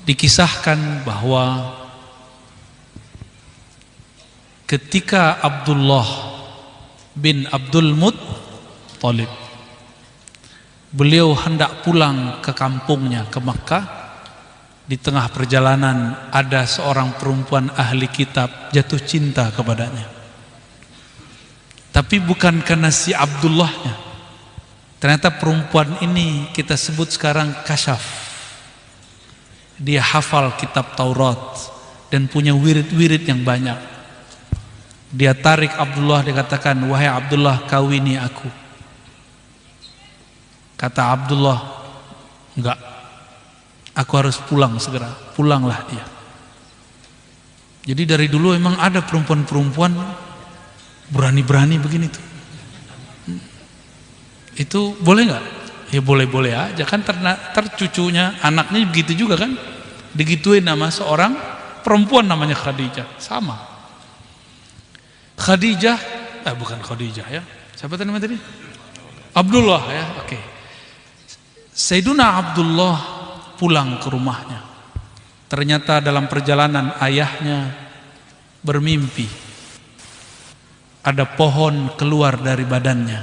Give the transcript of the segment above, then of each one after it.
Dikisahkan bahwa ketika Abdullah bin Abdul Muttalib beliau hendak pulang ke kampungnya, ke Makkah, di tengah perjalanan ada seorang perempuan ahli kitab jatuh cinta kepadanya. Tapi bukan karena si Abdullahnya. Ternyata perempuan ini kita sebut sekarang kasyaf. Dia hafal kitab Taurat dan punya wirid-wirid yang banyak. Dia tarik Abdullah, dia katakan, "Wahai Abdullah, kawini aku." Kata Abdullah, "Enggak, aku harus pulang segera." Pulanglah dia. Jadi dari dulu memang ada perempuan-perempuan berani-berani begini tuh. Itu boleh nggak? Ya boleh-boleh aja kan, tercucunya anaknya begitu juga kan, digituin nama seorang perempuan namanya Khadijah. Sama Khadijah, bukan Khadijah ya, siapa namanya tadi? Abdullah ya, oke. Sayyiduna Abdullah pulang ke rumahnya. Ternyata dalam perjalanan ayahnya bermimpi ada pohon keluar dari badannya,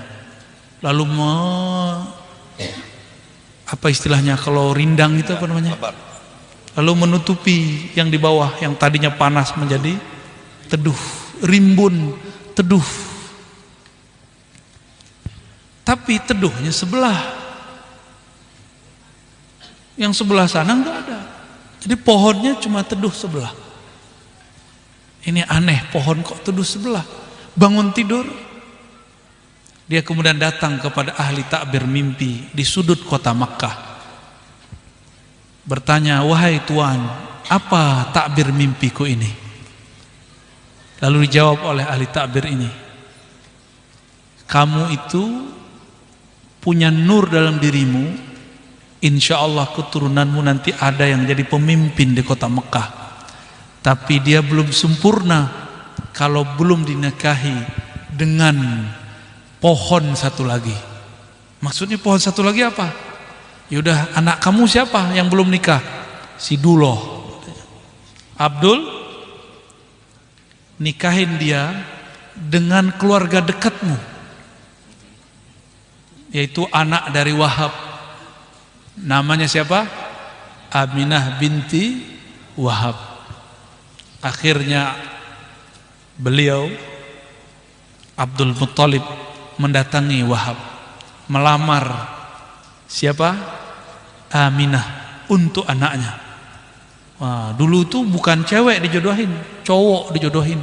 lalu apa istilahnya kalau rindang itu apa namanya? Lalu menutupi yang di bawah yang tadinya panas menjadi teduh, rimbun teduh. Tapi teduhnya sebelah, yang sebelah sana enggak ada. Jadi pohonnya cuma teduh sebelah. Ini aneh, pohon kok teduh sebelah. Bangun tidur, dia kemudian datang kepada ahli takbir mimpi di sudut kota Makkah, bertanya, "Wahai tuan, apa takbir mimpiku ini?" Lalu dijawab oleh ahli takbir ini, "Kamu itu punya nur dalam dirimu, insya Allah keturunanmu nanti ada yang jadi pemimpin di kota Mekah. Tapi dia belum sempurna kalau belum dinikahi dengan pohon satu lagi." Maksudnya pohon satu lagi apa? Yaudah, anak kamu siapa yang belum nikah? Si Duloh. Abdul, nikahin dia dengan keluarga dekatmu, yaitu anak dari Wahab. Namanya siapa? Aminah binti Wahab. Akhirnya beliau Abdul Muttalib mendatangi Wahab, melamar siapa? Aminah untuk anaknya. Wah, dulu tuh bukan cewek dijodohin, cowok dijodohin.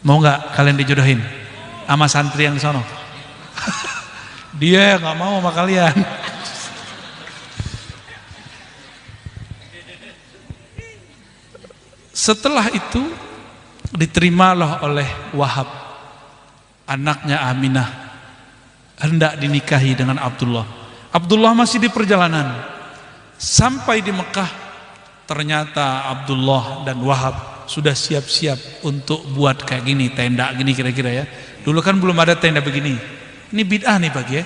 Mau nggak kalian dijodohin sama santri yang di sono? Dia nggak mau sama kalian. Setelah itu diterimalah oleh Wahab, anaknya Aminah, hendak dinikahi dengan Abdullah. Abdullah masih di perjalanan. Sampai di Mekah, ternyata Abdullah dan Wahab sudah siap-siap untuk buat kayak gini, tenda gini kira-kira ya. Dulu kan belum ada tenda begini. Ini bid'ah nih Pak ya.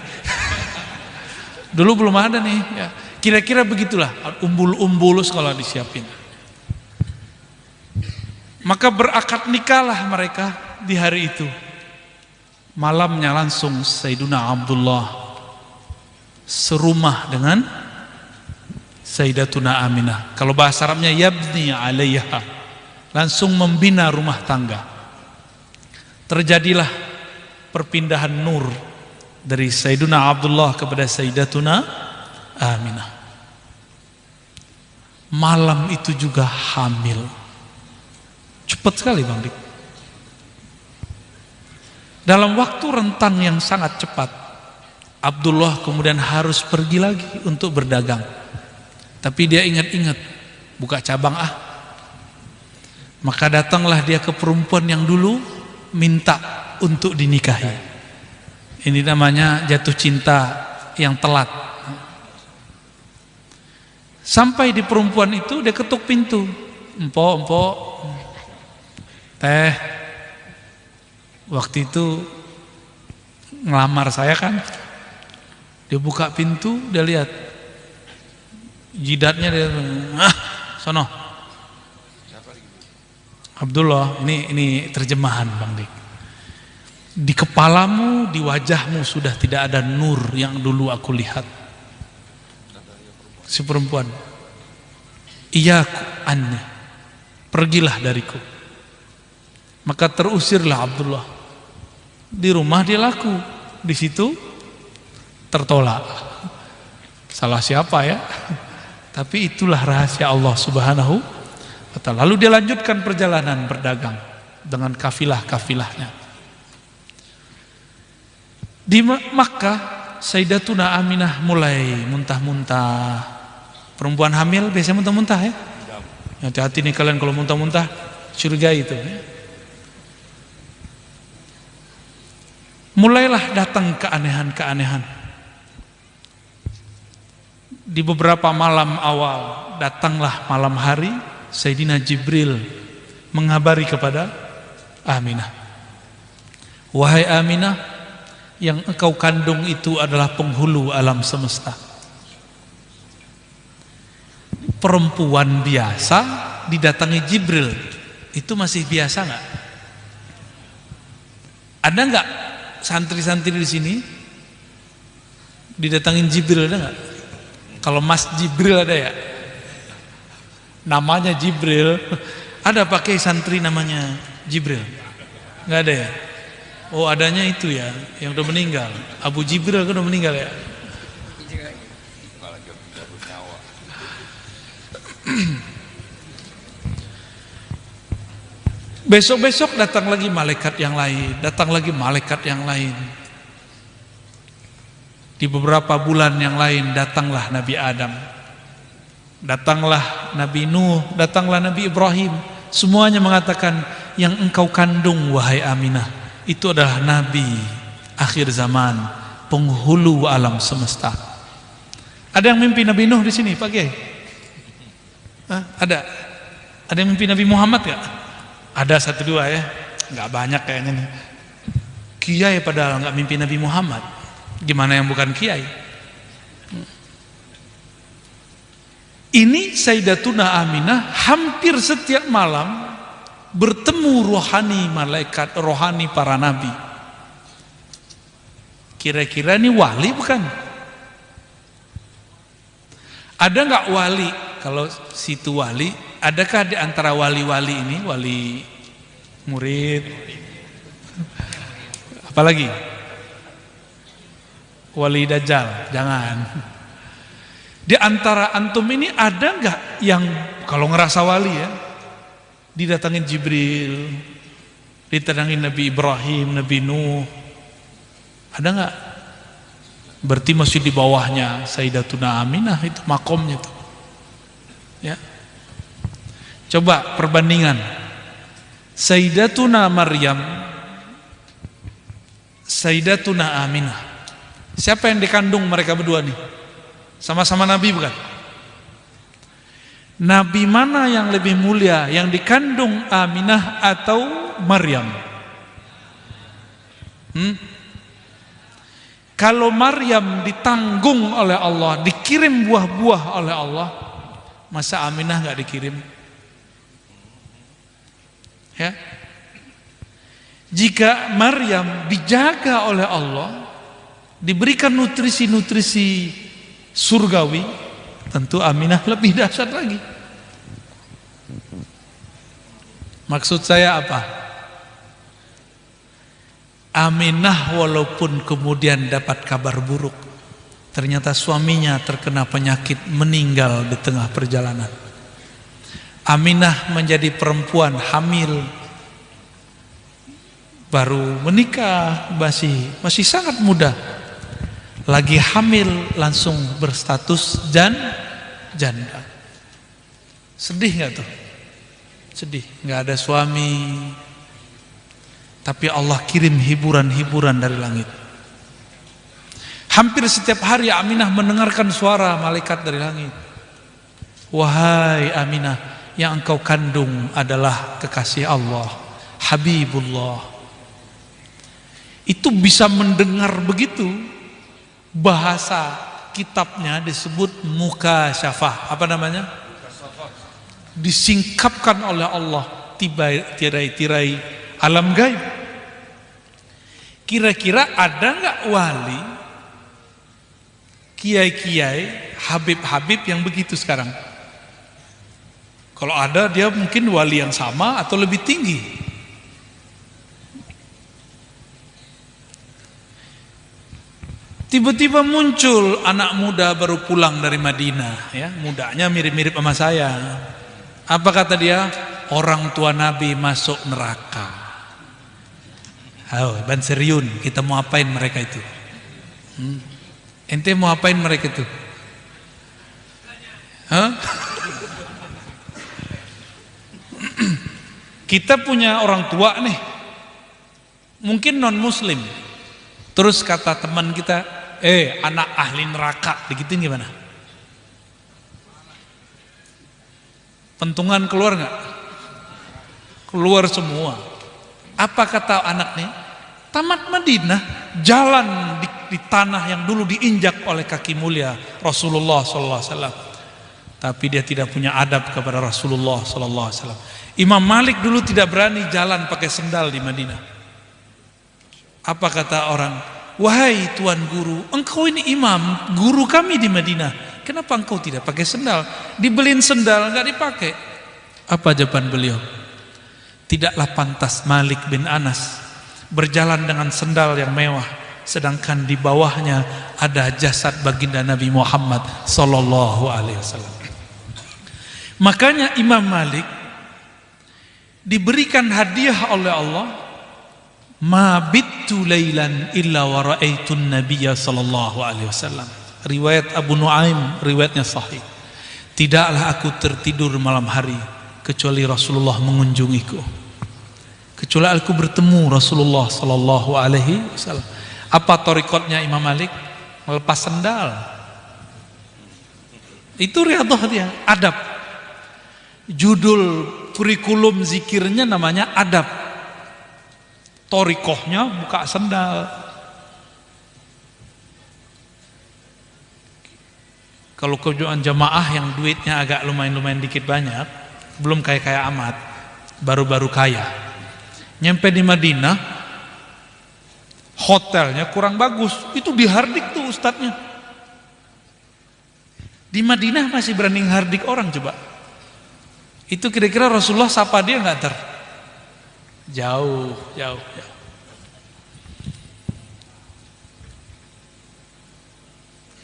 Dulu belum ada nih ya. Kira-kira begitulah, umbul-umbulus kalau disiapin. Maka berakad nikahlah mereka di hari itu. Malamnya langsung Sayyiduna Abdullah serumah dengan Sayyidatuna Aminah. Kalau bahasa Arabnya yabni alaiha, langsung membina rumah tangga. Terjadilah perpindahan nur dari Sayyiduna Abdullah kepada Sayyidatuna Aminah. Malam itu juga hamil. Cepat sekali Bang Dik. Dalam waktu rentang yang sangat cepat, Abdullah kemudian harus pergi lagi untuk berdagang. Tapi dia ingat-ingat, buka cabang Maka datanglah dia ke perempuan yang dulu minta untuk dinikahi. Ini namanya jatuh cinta yang telat. Sampai di perempuan itu, dia ketuk pintu. Empok, teh, waktu itu ngelamar saya kan. Dia buka pintu, dia lihat jidatnya, dia sono. Abdullah, ini terjemahan Bang Dik. Di kepalamu, di wajahmu sudah tidak ada nur yang dulu aku lihat. Si perempuan, iyaku anni, pergilah dariku. Maka terusirlah Abdullah. Di rumah dia laku, di situ tertolak. Salah siapa ya? Tapi itulah rahasia Allah Subhanahu wa ta'ala. Lalu dia lanjutkan perjalanan berdagang dengan kafilah-kafilahnya. Di Makkah, Sayyidatuna Aminah mulai muntah-muntah. Perempuan hamil biasanya muntah-muntah ya. Hati-hati nih kalian kalau muntah-muntah, curigai itu ya. Mulailah datang keanehan-keanehan. Di beberapa malam awal, datanglah malam hari, Sayyidina Jibril mengabari kepada Aminah. Wahai Aminah, yang engkau kandung itu adalah penghulu alam semesta. Perempuan biasa didatangi Jibril, itu masih biasa nggak? Ada nggak santri-santri di sini didatangin Jibril, ada nggak? Kalau Mas Jibril ada ya? Namanya Jibril. Ada pakai santri namanya Jibril? Nggak ada ya? Oh adanya itu ya, yang udah meninggal. Abu Jibril kan udah meninggal ya. Besok-besok datang lagi malaikat yang lain, datang lagi malaikat yang lain. Di beberapa bulan yang lain datanglah Nabi Adam, datanglah Nabi Nuh, datanglah Nabi Ibrahim. Semuanya mengatakan, yang engkau kandung wahai Aminah itu adalah Nabi akhir zaman, penghulu alam semesta. Ada yang mimpi Nabi Nuh di sini, Pak Kiai? Ada? Ada yang mimpi Nabi Muhammad gak? Ada satu dua ya, nggak banyak kayaknya nih. Kiai padahal nggak mimpi Nabi Muhammad. Gimana yang bukan kiai? Ini Sayyidatuna Aminah hampir setiap malam bertemu rohani malaikat, rohani para nabi. Kira-kira ini wali bukan? Ada nggak wali? Kalau situ wali, adakah di antara wali-wali ini, wali murid? Apalagi? Wali Dajjal, jangan. Di antara antum ini ada nggak yang kalau ngerasa wali ya, didatangin Jibril, didatangin Nabi Ibrahim, Nabi Nuh, ada nggak? Berarti masih di bawahnya Sayyidatuna Aminah itu makomnya tuh. Ya. Coba perbandingan Sayyidatuna Maryam, Sayyidatuna Aminah. Siapa yang dikandung mereka berdua nih? Sama-sama Nabi bukan? Nabi mana yang lebih mulia, yang dikandung Aminah atau Maryam? Kalau Maryam ditanggung oleh Allah, dikirim buah-buah oleh Allah, masa Aminah nggak dikirim? Ya. Jika Maryam dijaga oleh Allah, diberikan nutrisi-nutrisi surgawi, tentu Aminah lebih dahsyat lagi. Maksud saya apa? Aminah walaupun kemudian dapat kabar buruk, ternyata suaminya terkena penyakit, meninggal di tengah perjalanan. Aminah menjadi perempuan hamil, baru menikah, masih sangat muda, lagi hamil langsung berstatus janda. Sedih nggak tuh? Sedih, nggak ada suami, tapi Allah kirim hiburan-hiburan dari langit. Hampir setiap hari Aminah mendengarkan suara malaikat dari langit. Wahai Aminah, yang engkau kandung adalah kekasih Allah, Habibullah. Itu bisa mendengar begitu. Bahasa kitabnya disebut mukasyafah. Apa namanya? disingkapkan oleh Allah tirai-tirai alam gaib. Kira-kira ada nggak wali, kiai-kiai, habib-habib yang begitu sekarang? Kalau ada, dia mungkin wali yang sama atau lebih tinggi. Tiba-tiba muncul anak muda baru pulang dari Madinah, ya, mudanya mirip-mirip sama saya. Apa kata dia? Orang tua Nabi masuk neraka. Oh, Ban Seriun, kita mau apain mereka itu? Ente mau apain mereka itu? Hah? Kita punya orang tua nih, mungkin non muslim. Terus kata teman kita, anak ahli neraka, digituin gimana? Pentungan keluar nggak? Keluar semua. Apa kata anaknya? Tamat Madinah, jalan di tanah yang dulu diinjak oleh kaki mulia Rasulullah SAW. Tapi dia tidak punya adab kepada Rasulullah SAW. Imam Malik dulu tidak berani jalan pakai sendal di Madinah. Apa kata orang? Wahai tuan guru, engkau ini imam, guru kami di Madinah. Kenapa engkau tidak pakai sendal? Dibeliin sendal, nggak dipakai. Apa jawaban beliau? Tidaklah pantas Malik bin Anas berjalan dengan sendal yang mewah, sedangkan di bawahnya ada jasad baginda Nabi Muhammad sallallahu alaihi wasallam. Makanya Imam Malik diberikan hadiah oleh Allah, ma bittu lailan illa wa ra'aitun nabiyya sallallahu alaihi wasallam. Riwayat Abu Nuaim, riwayatnya sahih. Tidaklah aku tertidur malam hari kecuali Rasulullah mengunjungiku. Kecuali aku bertemu Rasulullah sallallahu alaihi wasallam. Apa torikotnya Imam Malik? Melepas sendal. Itu riyadhah dia, adab. Judul kurikulum zikirnya namanya adab. Torikohnya buka sendal. Kalau kejuan jamaah yang duitnya agak lumayan dikit banyak, belum kaya amat, baru-baru kaya, nyampe di Madinah, hotelnya kurang bagus, itu dihardik tuh ustadznya. Di Madinah masih berani hardik orang, coba. Itu kira-kira Rasulullah sapa dia nggak ter? Jauh.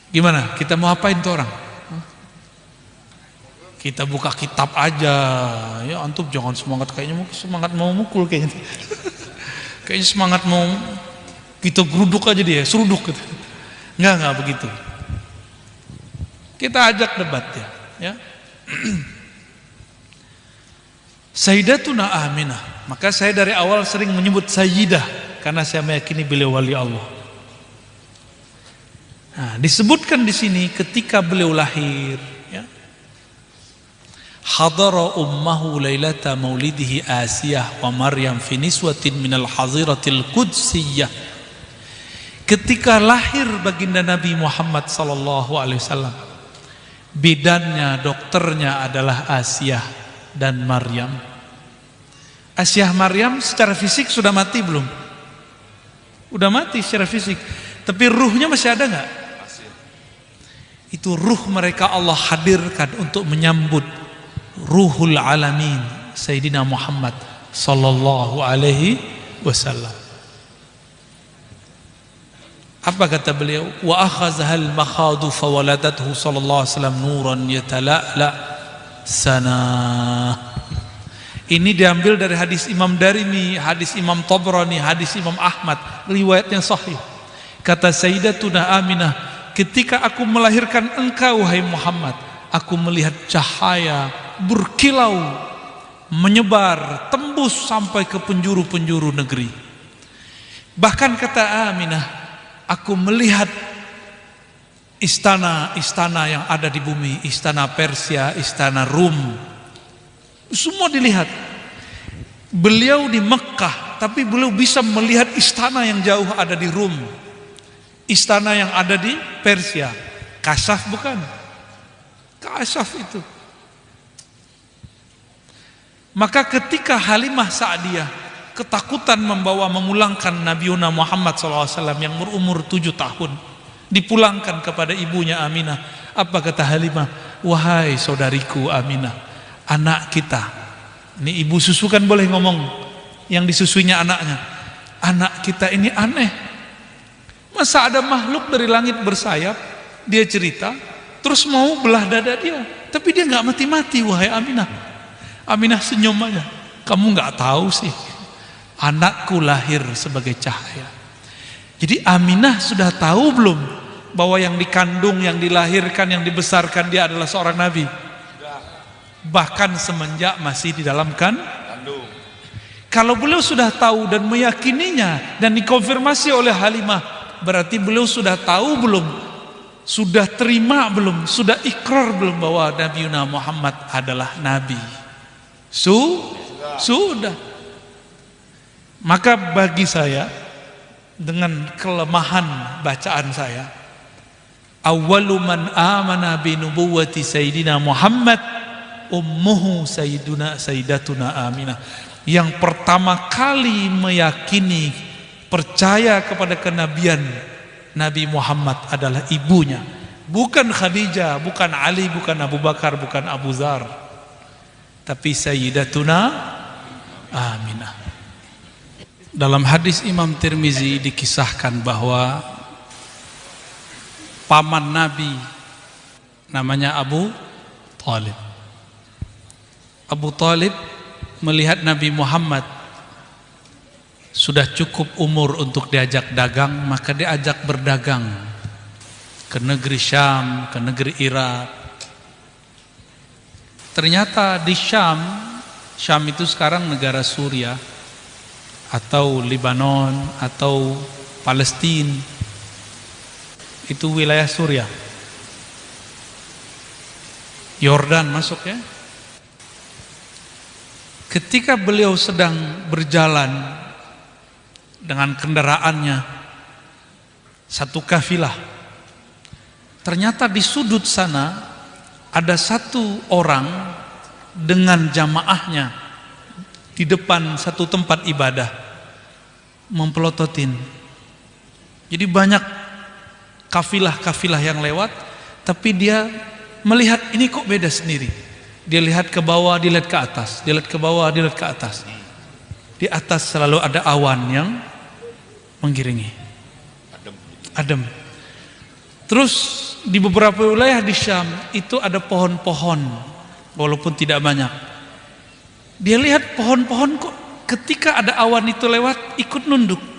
Gimana? Kita mau apain tuh orang? Kita buka kitab aja. Ya antum jangan semangat, kayaknya semangat mau mukul kayaknya. Kayaknya semangat mau kita geruduk aja dia, seruduk gitu. Enggak begitu. Kita ajak debat ya. Sayyidatuna Aminah. Maka saya dari awal sering menyebut Sayyidah karena saya meyakini beliau wali Allah. Nah, disebutkan di sini ketika beliau lahir, ya. Hadara ummahu lailata maulidihi Asiyah wa Maryam fi niswatin minal haziratil qudsiyah. Ketika lahir baginda Nabi Muhammad sallallahu alaihi wasallam, bidannya, dokternya adalah Asiyah dan Maryam. Asiyah Maryam secara fisik sudah mati belum? Udah mati secara fisik, tapi ruhnya masih ada nggak? Itu ruh mereka Allah hadirkan untuk menyambut ruhul alamin Sayyidina Muhammad sallallahu alaihi wasallam. Apa kata beliau? Wa akhazahal makhadu fawaladathu sallallahu alaihi wasallam nuran yatala'la sana. Ini diambil dari hadis Imam Darimi, hadis Imam Tabrani, hadis Imam Ahmad, riwayatnya sahih. Kata Sayyidatuna Aminah, ketika aku melahirkan engkau wahai Muhammad, aku melihat cahaya berkilau menyebar tembus sampai ke penjuru-penjuru negeri. Bahkan kata Aminah, aku melihat istana-istana yang ada di bumi, istana Persia, istana Rum, semua dilihat. Beliau di Mekah, tapi beliau bisa melihat istana yang jauh ada di Rum, istana yang ada di Persia. Kasyaf bukan? Kasyaf itu. Maka ketika Halimah Sa'diyah ketakutan memulangkan Nabiuna Muhammad SAW yang berumur 7 tahun, dipulangkan kepada ibunya Aminah, apa kata Halimah? Wahai saudariku Aminah, anak kita, ini ibu susu kan boleh ngomong, yang disusuinya anaknya, anak kita ini aneh, masa ada makhluk dari langit bersayap, dia cerita, terus mau belah dada dia, tapi dia nggak mati-mati. Wahai Aminah. Aminah senyum aja. Kamu nggak tahu sih, anakku lahir sebagai cahaya. Jadi Aminah sudah tahu belum bahwa yang dikandung, yang dilahirkan, yang dibesarkan dia adalah seorang nabi? Bahkan semenjak masih di dalam kandung. Kalau beliau sudah tahu dan meyakininya dan dikonfirmasi oleh Halimah, berarti beliau sudah tahu belum? Sudah terima belum? Sudah ikrar belum bahwa Nabiuna Muhammad adalah nabi? Sudah. Maka bagi saya, dengan kelemahan bacaan saya, awwalu man amana bi nubuwwati sayyidina Muhammad ummuhu sayyidatuna Aminah. Yang pertama kali meyakini, percaya kepada kenabian Nabi Muhammad adalah ibunya, bukan Khadijah, bukan Ali, bukan Abu Bakar, bukan Abu Dzar, tapi Sayyidatuna Aminah. Dalam hadis Imam Tirmizi dikisahkan bahwa paman Nabi namanya Abu Thalib. Abu Thalib melihat Nabi Muhammad sudah cukup umur untuk diajak dagang, maka diajak berdagang ke negeri Syam, ke negeri Irak. Ternyata di Syam itu sekarang negara Suriah atau Lebanon atau Palestina, itu wilayah Suriah. Yordan masuk ya. Ketika beliau sedang berjalan dengan kendaraannya, satu kafilah, ternyata di sudut sana ada satu orang dengan jamaahnya di depan satu tempat ibadah mempelototin. Jadi banyak kafilah-kafilah yang lewat, tapi dia melihat ini kok beda sendiri. Dia lihat ke bawah, dia lihat ke atas, dia lihat ke bawah, dia lihat ke atas. Di atas selalu ada awan yang menggiringi, adem. Terus di beberapa wilayah di Syam itu ada pohon-pohon, walaupun tidak banyak. Dia lihat pohon-pohon kok ketika ada awan itu lewat ikut nunduk.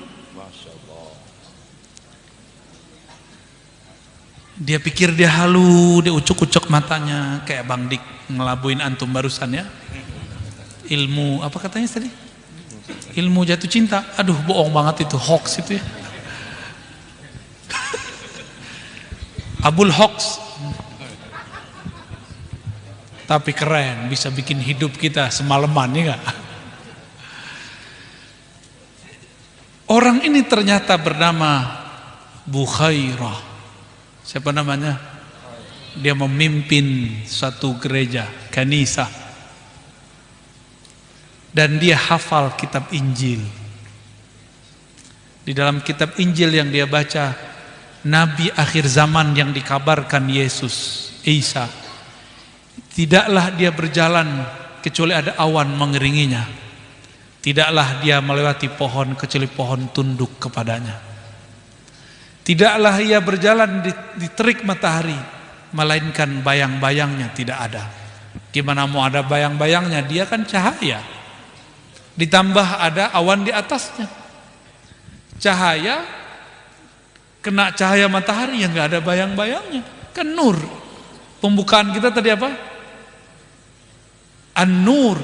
Dia pikir dia halu, dia ucuk-ucuk matanya kayak Bang Dik ngelabuin antum barusan ya. Ilmu apa katanya tadi? Ilmu jatuh cinta. Aduh, bohong banget itu, hoax itu ya. Abul hoax. Tapi keren, bisa bikin hidup kita semalaman ya enggak? Orang ini ternyata bernama Bukhairah. Siapa namanya? Dia memimpin suatu gereja, kanisa. Dan dia hafal kitab Injil. Di dalam kitab Injil yang dia baca, Nabi akhir zaman yang dikabarkan Yesus, Isa, tidaklah dia berjalan kecuali ada awan mengiringinya. Tidaklah dia melewati pohon kecuali pohon tunduk kepadanya. Tidaklah ia berjalan di terik matahari, melainkan bayang-bayangnya tidak ada. Gimana mau ada bayang-bayangnya? Dia kan cahaya. Ditambah ada awan di atasnya. Cahaya, kena cahaya matahari yang nggak ada bayang-bayangnya. Kan nur. Pembukaan kita tadi apa? An-nur.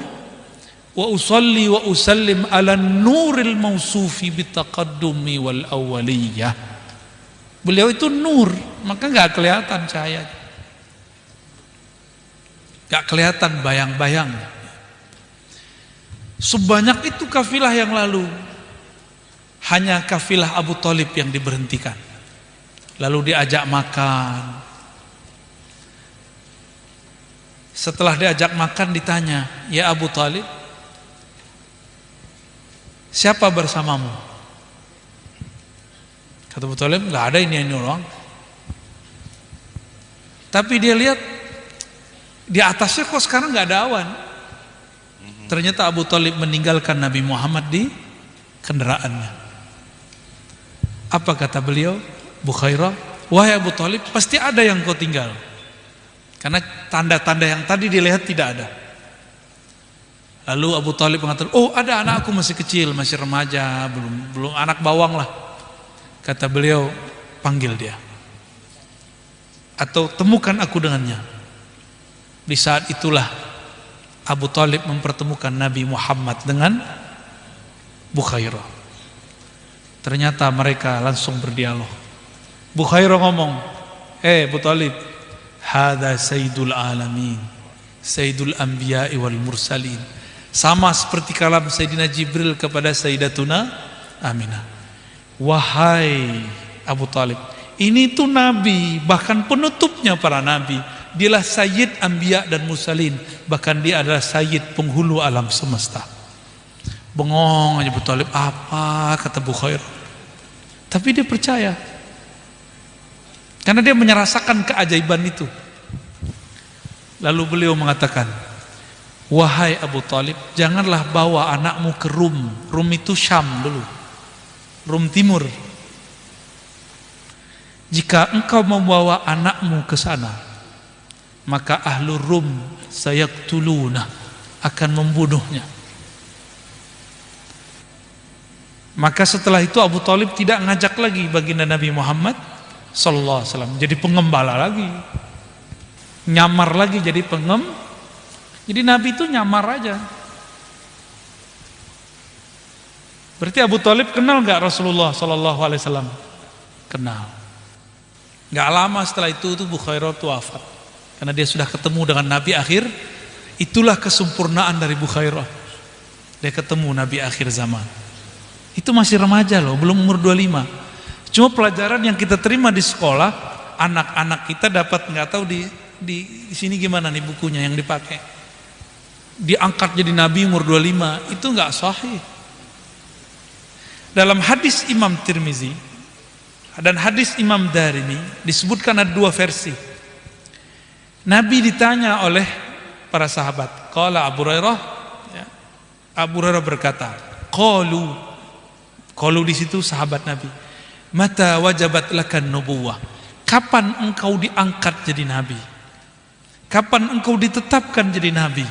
Wa usalli wa usallim ala nuril mausufi bitaqaddumi wal awwaliyah. Beliau itu nur, maka nggak kelihatan cahaya, nggak kelihatan bayang-bayang. Sebanyak itu kafilah yang lalu, hanya kafilah Abu Thalib yang diberhentikan. Lalu diajak makan. Setelah diajak makan ditanya, ya Abu Thalib, siapa bersamamu? Kata Abu Thalib, nggak ada, ini orang. Tapi dia lihat di atasnya kok sekarang nggak ada awan. Ternyata Abu Thalib meninggalkan Nabi Muhammad di kendaraannya. Apa kata beliau? Bukhairah, wahai Abu Thalib, pasti ada yang kau tinggal. Karena tanda-tanda yang tadi dilihat tidak ada. Lalu Abu Thalib mengatakan, oh ada, anakku masih kecil, masih remaja, belum anak bawang lah. Kata beliau, panggil dia. Atau temukan aku dengannya. Di saat itulah Abu Thalib mempertemukan Nabi Muhammad dengan Bukhairah. Ternyata mereka langsung berdialog. Bukhairah ngomong, Abu Thalib, hadza sayyidul alamin, sayyidul anbiya'i wal mursalin. Sama seperti kalam Sayyidina Jibril kepada Sayyidatuna Aminah. Wahai Abu Thalib, ini tuh nabi, bahkan penutupnya para nabi. Dialah sayyid anbiya dan mursalin, bahkan dia adalah sayyid penghulu alam semesta. Bengong aja Abu Thalib, apa kata Bukhairah. Tapi dia percaya, karena dia merasakan keajaiban itu. Lalu beliau mengatakan, wahai Abu Thalib, janganlah bawa anakmu ke Rum. Rum itu Syam dulu, Rum Timur. Jika engkau membawa anakmu ke sana, maka ahlu Rum sayaktuluna, akan membunuhnya. Maka setelah itu Abu Thalib tidak ngajak lagi baginda Nabi Muhammad sallallahu alaihi wasallam jadi pengembala lagi, nyamar lagi jadi jadi Nabi itu nyamar aja. Berarti Abu Thalib kenal nggak Rasulullah sallallahu alaihi wasallam? Kenal. Nggak lama setelah itu Bukhairah wafat, karena dia sudah ketemu dengan Nabi akhir. Itulah kesempurnaan dari Bukhairah. Dia ketemu Nabi akhir zaman. Itu masih remaja loh, belum umur 25. Cuma pelajaran yang kita terima di sekolah, anak-anak kita dapat, nggak tahu di sini gimana nih bukunya yang dipakai. Diangkat jadi nabi umur 25, itu nggak sahih. Dalam hadis Imam Tirmizi dan hadis Imam Darimi disebutkan ada dua versi. Nabi ditanya oleh para sahabat. Qala Abu Hurairah, ya, Abu Hurairah berkata, Qalu di situ sahabat Nabi, mata wajabat lakan nubuwah, kapan engkau diangkat jadi nabi? Kapan engkau ditetapkan jadi nabi?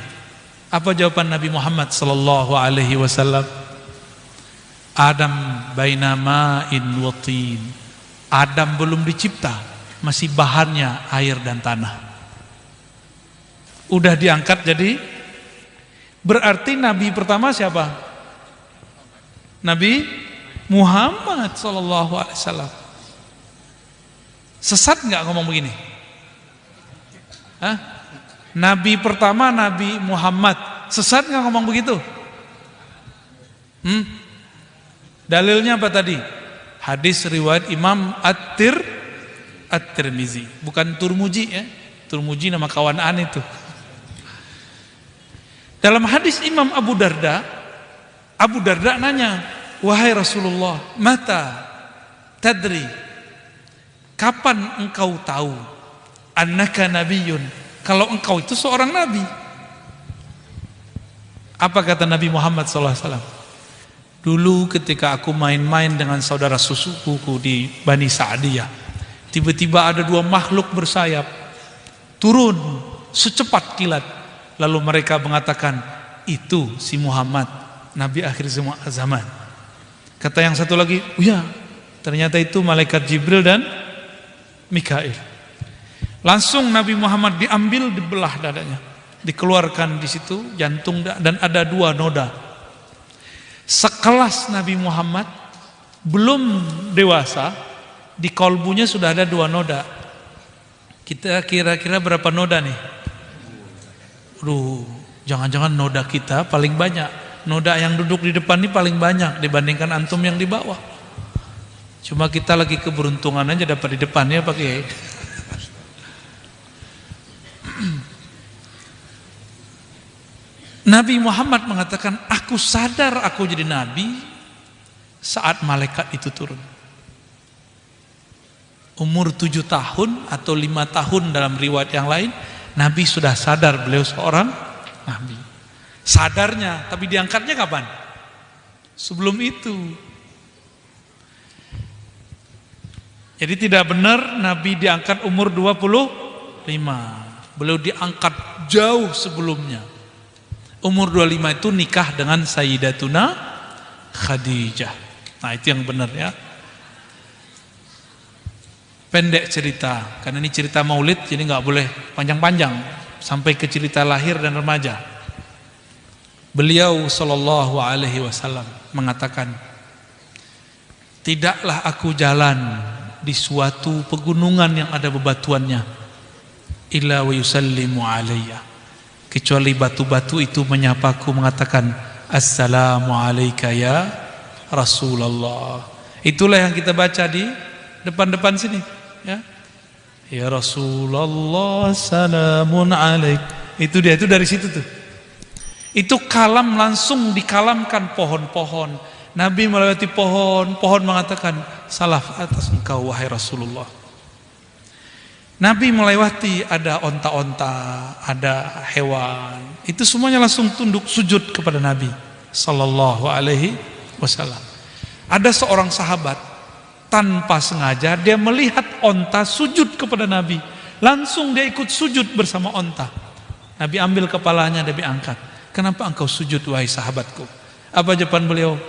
Apa jawaban Nabi Muhammad sallallahu alaihi wasallam? Adam baina ma'in wa tin. Adam belum dicipta, masih bahannya air dan tanah. Udah diangkat jadi, berarti nabi pertama siapa? Nabi Muhammad sallallahu alaihi wasallam. Sesat nggak ngomong begini? Hah? Nabi pertama Nabi Muhammad. Sesat nggak ngomong begitu? Dalilnya apa tadi? Hadis riwayat Imam At-Tirmizi, bukan Turmuji ya. Turmuji nama kawan aneh itu. Dalam hadis Imam Abu Darda nanya, wahai Rasulullah, mata tadri, kapan engkau tahu annaka nabiyyun, kalau engkau itu seorang nabi? Apa kata Nabi Muhammad SAW? Dulu ketika aku main-main dengan saudara susuku di Bani Sa'diyah, tiba-tiba ada dua makhluk bersayap turun secepat kilat, lalu mereka mengatakan, itu si Muhammad, Nabi akhir zaman. Kata yang satu lagi, oh ya, ternyata itu malaikat Jibril dan Mikail. Langsung Nabi Muhammad diambil, dibelah dadanya, dikeluarkan di situ jantung, dan ada dua noda. Sekelas Nabi Muhammad belum dewasa, di kolbunya sudah ada dua noda. Kita kira-kira berapa noda nih? Jangan-jangan noda kita paling banyak. Noda yang duduk di depan ini paling banyak dibandingkan antum yang di bawah. Cuma kita lagi keberuntungan aja dapat di depannya Pak Kiai. Nabi Muhammad mengatakan, aku sadar aku jadi nabi saat malaikat itu turun. Umur 7 tahun atau 5 tahun dalam riwayat yang lain, Nabi sudah sadar beliau seorang Nabi. Sadarnya, tapi diangkatnya kapan? Sebelum itu. Jadi tidak benar Nabi diangkat umur 25. Beliau diangkat jauh sebelumnya. Umur 25 itu nikah dengan Sayyidatuna Khadijah. Nah itu yang benar ya. Pendek cerita, karena ini cerita maulid, jadi nggak boleh panjang-panjang sampai ke cerita lahir dan remaja. Beliau Shallallahu Alaihi Wasallam mengatakan, tidaklah aku jalan di suatu pegunungan yang ada bebatuannya, illa wa yusallimu alayya, kecuali batu-batu itu menyapaku mengatakan, assalamu alayka ya Rasulullah. Itulah yang kita baca di depan-depan sini. Ya Rasulullah salamun alaik. Itu dia, itu dari situ tuh. Itu kalam langsung dikalamkan pohon-pohon. Nabi melewati pohon, pohon mengatakan salaf atas engkau wahai Rasulullah. Nabi melewati ada onta-onta, ada hewan. Itu semuanya langsung tunduk sujud kepada Nabi sallallahu alaihi wasallam. Ada seorang sahabat tanpa sengaja dia melihat onta sujud kepada Nabi. Langsung dia ikut sujud bersama onta. Nabi ambil kepalanya, Nabi angkat. Kenapa engkau sujud wahai sahabatku? Apa jawaban beliau?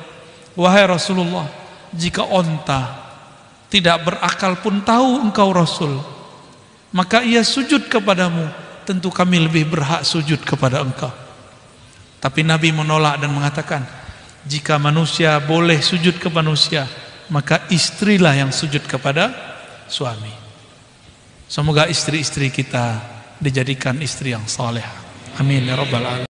Wahai Rasulullah, jika onta tidak berakal pun tahu engkau Rasul, maka ia sujud kepadamu. Tentu kami lebih berhak sujud kepada engkau. Tapi Nabi menolak dan mengatakan, jika manusia boleh sujud ke manusia, maka istrilah yang sujud kepada suami. Semoga istri-istri kita dijadikan istri yang saleh. Amin ya rabbal alamin.